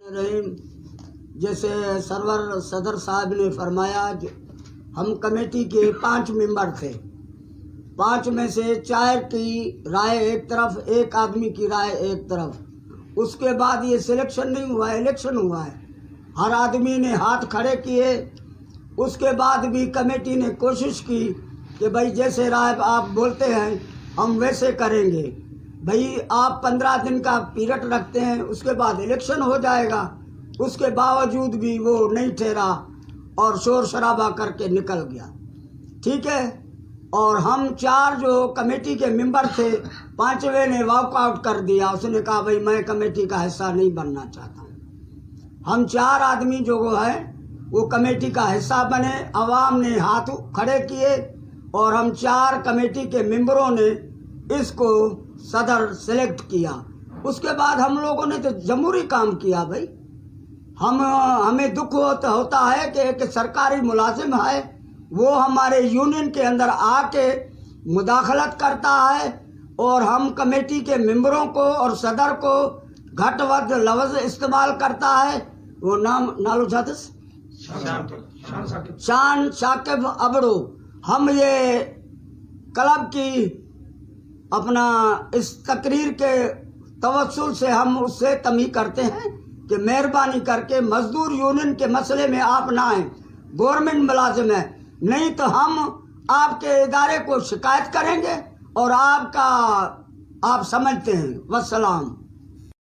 رحیم، جیسے سرور صدر صاحب نے فرمایا، ہم کمیٹی کے 5 ممبر تھے، 5 میں سے 4 کی رائے ایک طرف، ایک آدمی کی رائے ایک طرف۔ اس کے بعد یہ سلیکشن نہیں ہوا ہے، الیکشن ہوا ہے، ہر آدمی نے ہاتھ کھڑے کیے۔ اس کے بعد بھی کمیٹی نے کوشش کی کہ بھائی جیسے رائے آپ بولتے ہیں ہم ویسے کریں گے، بھائی آپ 15 دن کا پیریڈ رکھتے ہیں، اس کے بعد الیکشن ہو جائے گا۔ اس کے باوجود بھی وہ نہیں ٹھہرا اور شور شرابہ کر کے نکل گیا، ٹھیک ہے۔ اور ہم 4 جو کمیٹی کے ممبر تھے، 5ویں نے واک آؤٹ کر دیا، اس نے کہا بھائی میں کمیٹی کا حصہ نہیں بننا چاہتا ہوں۔ ہم 4 آدمی جو ہے وہ کمیٹی کا حصہ بنے، عوام نے ہاتھ کھڑے کیے اور ہم 4 کمیٹی کے ممبروں نے اس کو صدر سلیکٹ کیا۔ اس کے بعد ہم لوگوں نے تو جمہوری کام کیا بھائی۔ ہمیں دکھ ہوتا ہے کہ ایک سرکاری ملازم ہے، وہ ہمارے یونین کے اندر آ کے مداخلت کرتا ہے اور ہم کمیٹی کے ممبروں کو اور صدر کو گھٹ ود لفظ استعمال کرتا ہے۔ وہ نالو جادس شان ثاقب ابڑو۔ ہم یہ کلب کی اپنا اس تقریر کے توسل سے ہم اس سے تمبی کرتے ہیں کہ مہربانی کر کے مزدور یونین کے مسئلے میں آپ نہ آئیں، گورنمنٹ ملازم ہے، نہیں تو ہم آپ کے ادارے کو شکایت کریں گے اور آپ سمجھتے ہیں۔ والسلام۔